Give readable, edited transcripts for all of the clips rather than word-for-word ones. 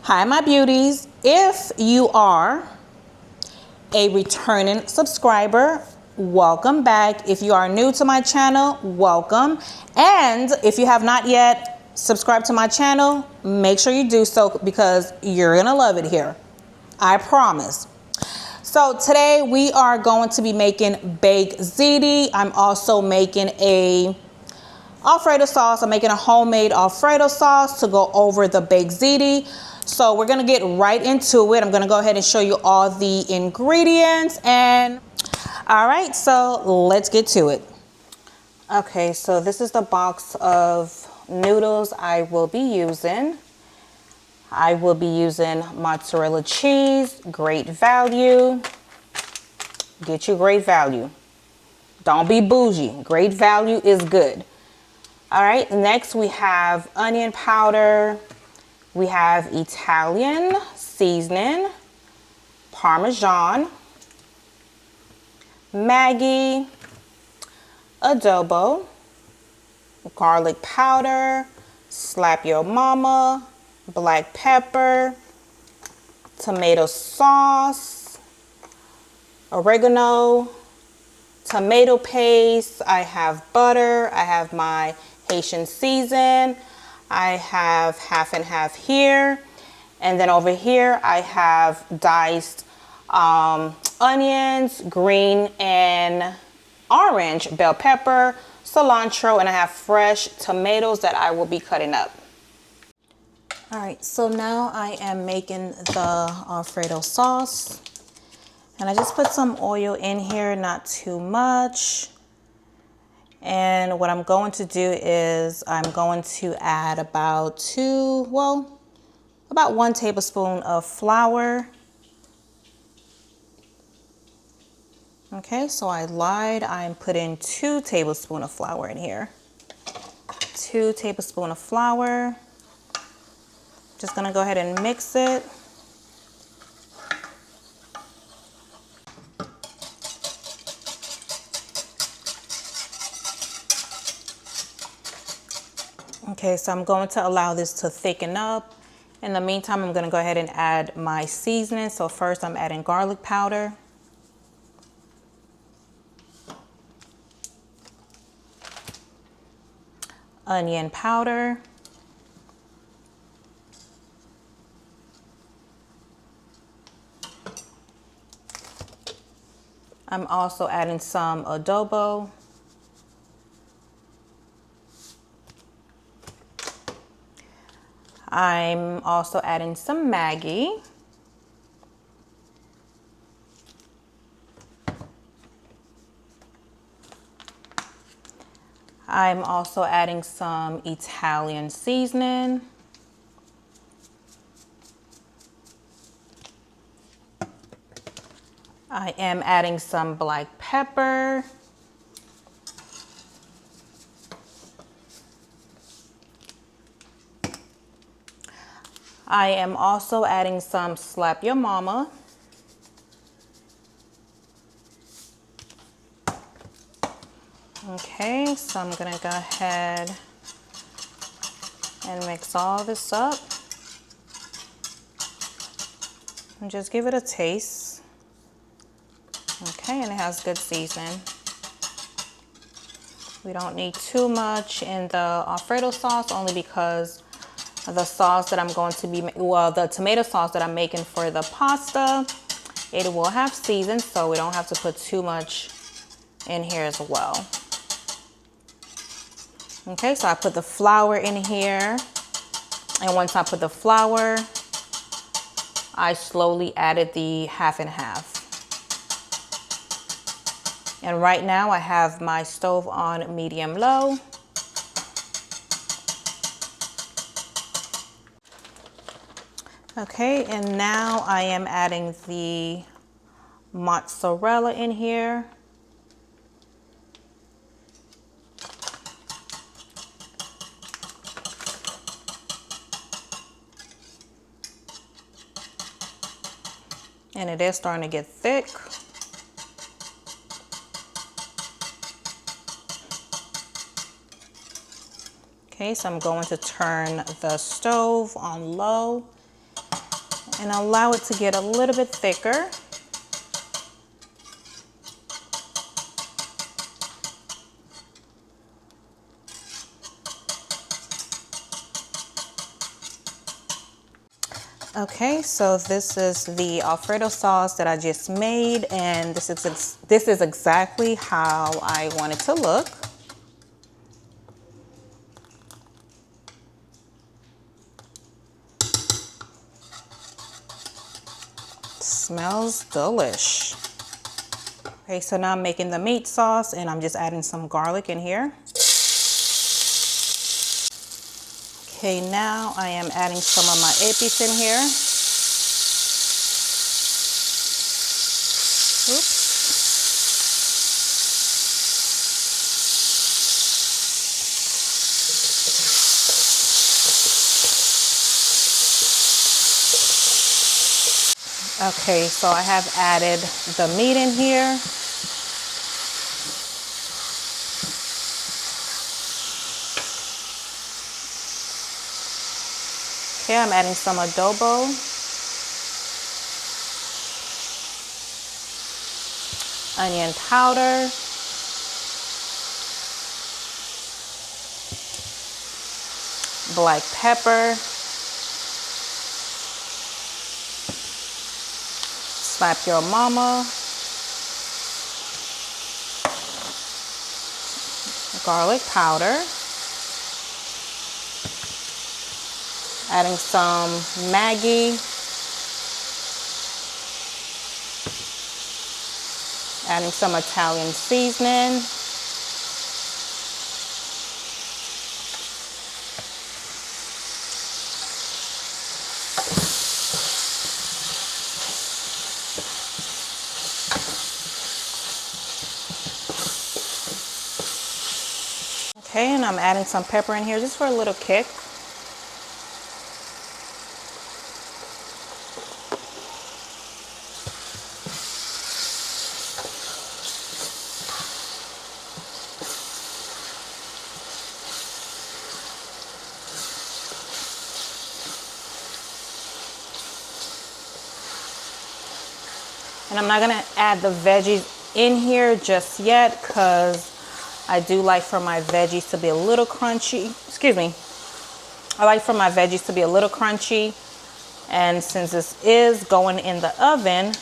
Hi, my beauties. If you are a returning subscriber, welcome back. If you are new to my channel, welcome. And if you have not yet subscribed to my channel, make sure you do so because you're gonna love it here. I promise. So today we are going to be making baked ziti. I'm also making a Alfredo sauce. I'm making a homemade Alfredo sauce to go over the baked ziti. So we're gonna get right into it. I'm gonna go ahead and show you all the ingredients and all right, so let's get to it. Okay, so this is the box of noodles I will be using. I will be using mozzarella cheese, great value. Get you great value. Don't be bougie. Great value is good. All right, next we have onion powder. We have Italian seasoning, Parmesan, Maggi, adobo, garlic powder, slap your mama, black pepper, tomato sauce, oregano, tomato paste. I have butter. I have my Haitian season. I have half and half here. And then over here, I have diced onions, green and orange, bell pepper, cilantro, and I have fresh tomatoes that I will be cutting up. All right, so now I am making the Alfredo sauce. And I just put some oil in here, not too much. And what I'm going to do is I'm going to add about 1 tablespoon of flour. Okay, so I lied. I'm putting 2 tablespoons of flour in here. 2 tablespoons of flour. Just gonna go ahead and mix it. Okay, so I'm going to allow this to thicken up. In the meantime, I'm gonna go ahead and add my seasoning. So first I'm adding garlic powder. Onion powder. I'm also adding some adobo. I'm also adding some Maggi. I'm also adding some Italian seasoning. I am adding some black pepper. I am also adding some slap your mama. Okay, so I'm gonna go ahead and mix all this up. And just give it a taste. Okay, and it has good seasoning. We don't need too much in the Alfredo sauce, only because the sauce that I'm going to be, the tomato sauce that I'm making for the pasta, it will have season, so we don't have to put too much in here as well. Okay, so I put the flour in here, and once I put the flour, I slowly added the half and half. And right now I have my stove on medium low. Okay, and now I am adding the mozzarella in here. And it is starting to get thick. Okay, so I'm going to turn the stove on low and allow it to get a little bit thicker. Okay, so this is the Alfredo sauce that I just made, and this is exactly how I want it to look. Smells delish. Okay, so now I'm making the meat sauce, and I'm just adding some garlic in here. Okay, now I am adding some of my epis in here. Oops. Okay, so I have added the meat in here. Okay, I'm adding some adobo. Onion powder. Black pepper. Slap your mama. Garlic powder. Adding some Maggi. Adding some Italian seasoning. Okay, and I'm adding some pepper in here just for a little kick. And I'm not gonna add the veggies in here just yet because I do like for my veggies to be a little crunchy. Excuse me. I like for my veggies to be a little crunchy. And since this is going in the oven,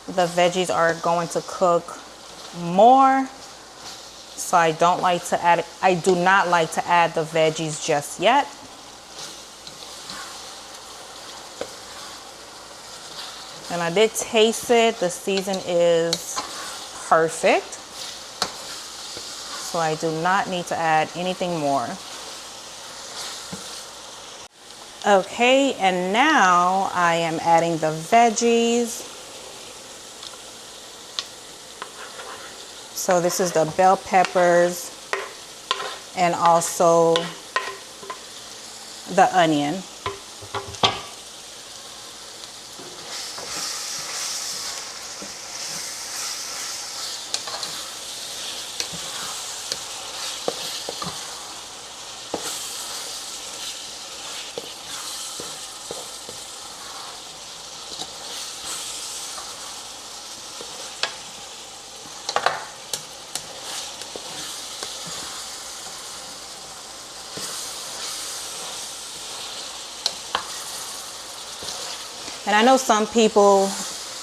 the veggies are going to cook more. So I do not like to add the veggies just yet. And I did taste it. The season is perfect. So I do not need to add anything more. Okay, and now I am adding the veggies. So this is the bell peppers and also the onion. And I know some people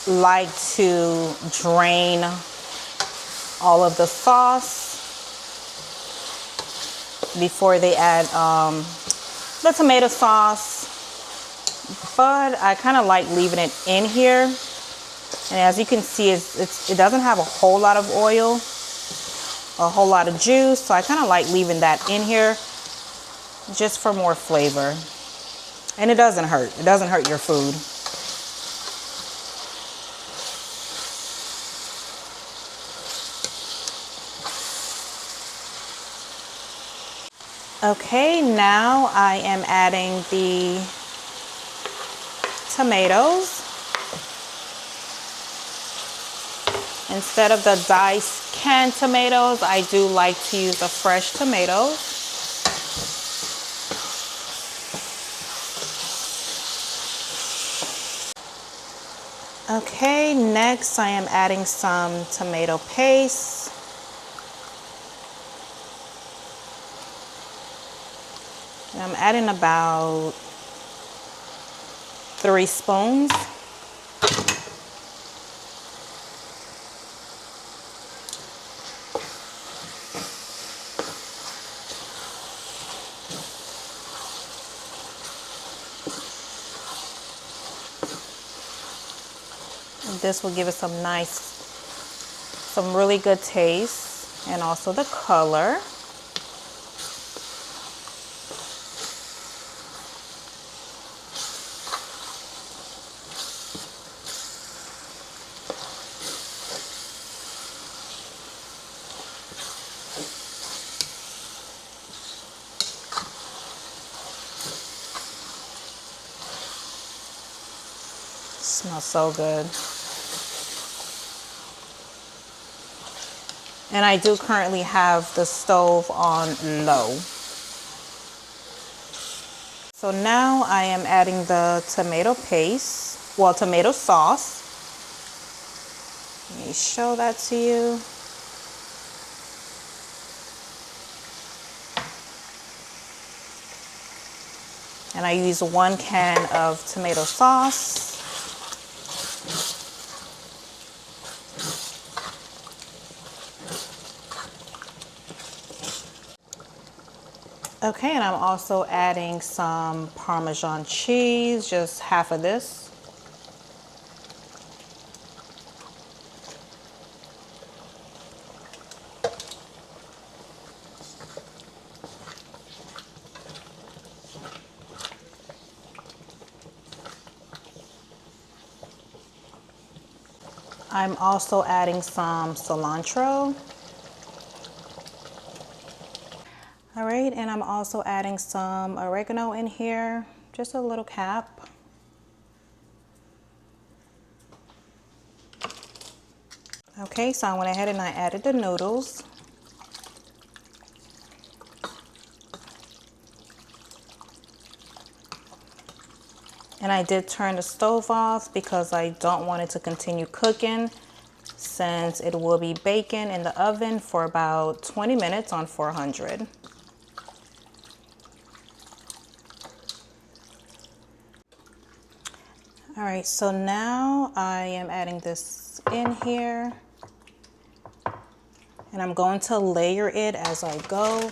like to drain all of the sauce before they add the tomato sauce, but I kind of like leaving it in here. And as you can see, it doesn't have a whole lot of oil, a whole lot of juice, so I kind of like leaving that in here just for more flavor. And it doesn't hurt. It doesn't hurt your food. Okay, now I am adding the tomatoes. Instead of the diced canned tomatoes, I do like to use the fresh tomatoes. Okay, next I am adding some tomato paste. And I'm adding about 3 spoons. This will give it some really good taste, and also the color. Smells so good. And I do currently have the stove on low. So now I am adding the tomato paste, well, tomato sauce. Let me show that to you. And I use 1 can of tomato sauce. Okay, and I'm also adding some Parmesan cheese, just half of this. I'm also adding some cilantro. All right, and I'm also adding some oregano in here, just a little cap. Okay, so I went ahead and I added the noodles. And I did turn the stove off because I don't want it to continue cooking, since it will be baking in the oven for about 20 minutes on 400. All right, so now I am adding this in here, and I'm going to layer it as I go.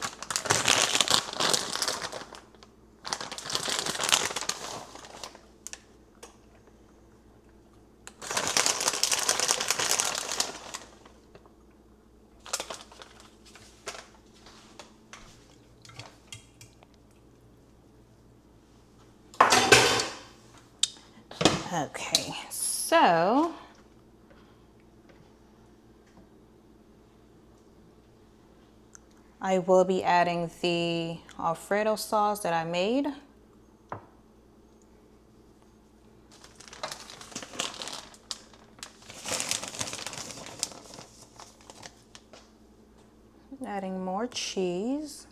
Okay, so I will be adding the Alfredo sauce that I made. Adding more cheese.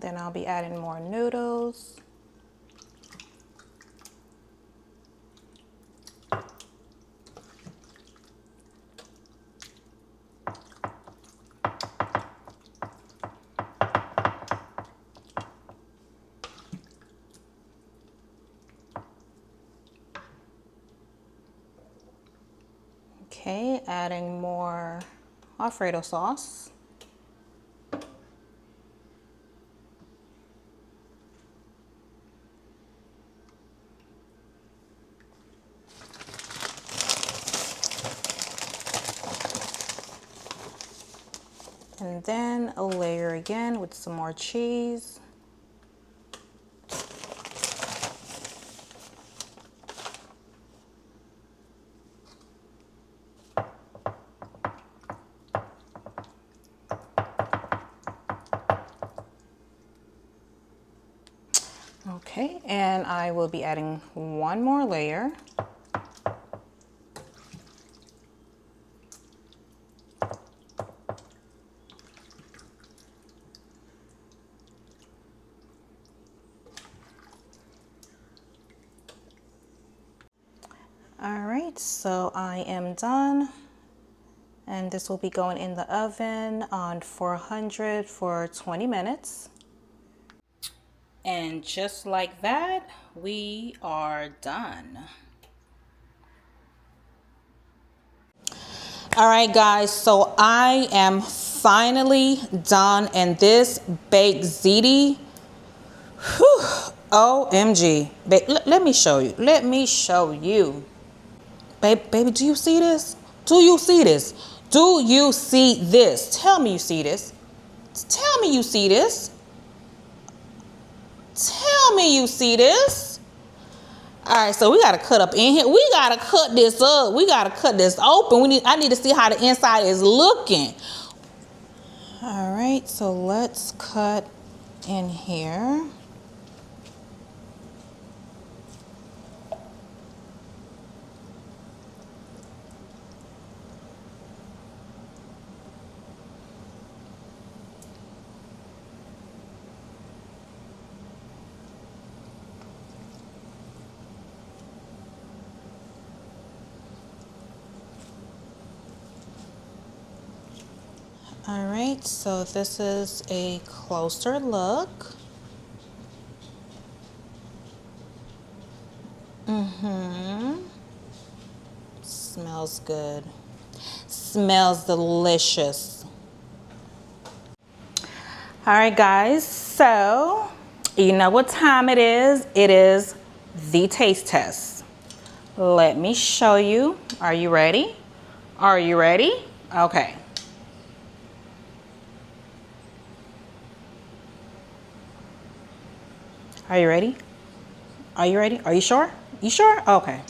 Then I'll be adding more noodles. Okay, adding more Alfredo sauce. And then a layer again with some more cheese. Okay, and I will be adding 1 more layer. so I am done. And this will be going in the oven on 400 for 20 minutes. And just like that, we are done. All right, guys, so I am finally done, and this baked ziti, whew, OMG. Let me show you. Let me show you. Baby, do you see this? Do you see this? Do you see this? Tell me you see this. Tell me you see this. Tell me you see this. All right, so we gotta cut up in here. We gotta cut this up. We gotta cut this open. I need to see how the inside is looking. All right, so let's cut in here. All right, so this is a closer look. Smells good. Smells delicious. All right, guys, so you know what time it is. It is the taste test. Let me show you. Are you ready? Are you ready? Okay. Are you ready? Are you ready? Are you sure? You sure? Okay.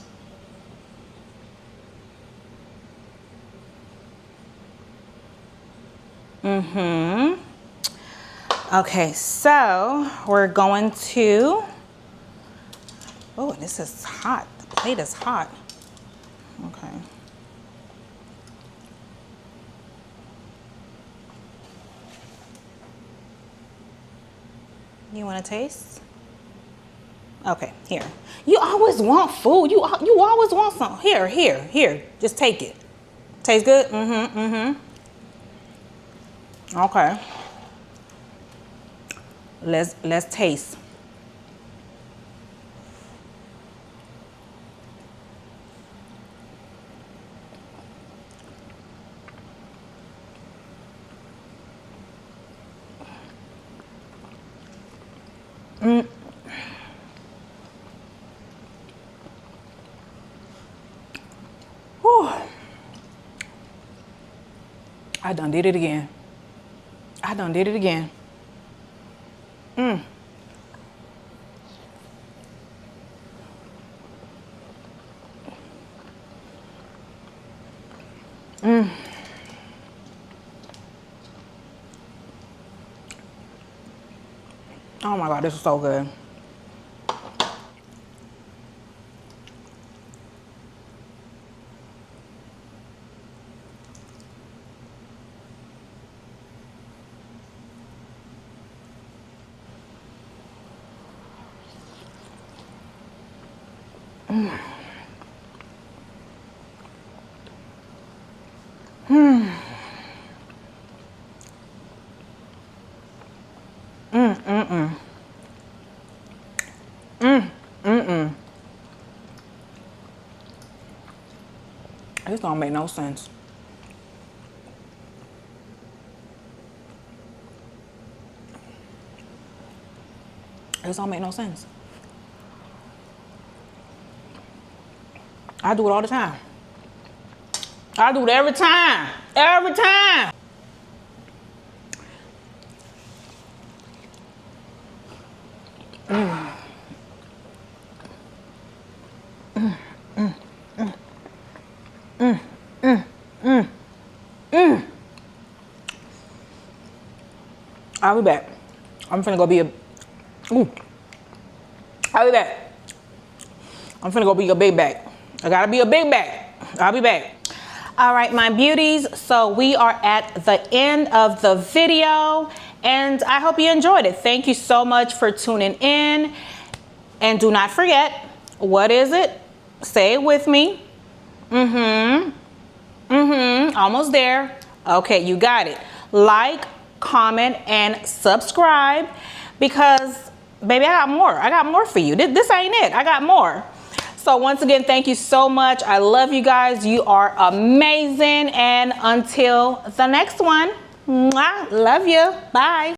Okay, so we're going to, oh, this is hot. The plate is hot. Okay. You want to taste? Okay, here. You always want food. You always want some. Here. Just take it. Tastes good? Okay. Let's taste. Whew. I done did it again. I done did it again. Oh my God, this is so good. This don't make no sense. This don't make no sense. I do it all the time. I do it every time. Every time. I'll be back. I'm finna go be a. Ooh. I'll be back. I'm finna go be a big bag. I gotta be a big bag. I'll be back. All right, my beauties. So we are at the end of the video, and I hope you enjoyed it. Thank you so much for tuning in. And do not forget, what is it? Say it with me. Almost there. Okay, you got it. Like, comment, and subscribe, because baby, I got more. I got more for you. This ain't it. I got more. So once again, thank you so much. I love you guys. You are amazing. And until the next one, mwah, love you. Bye.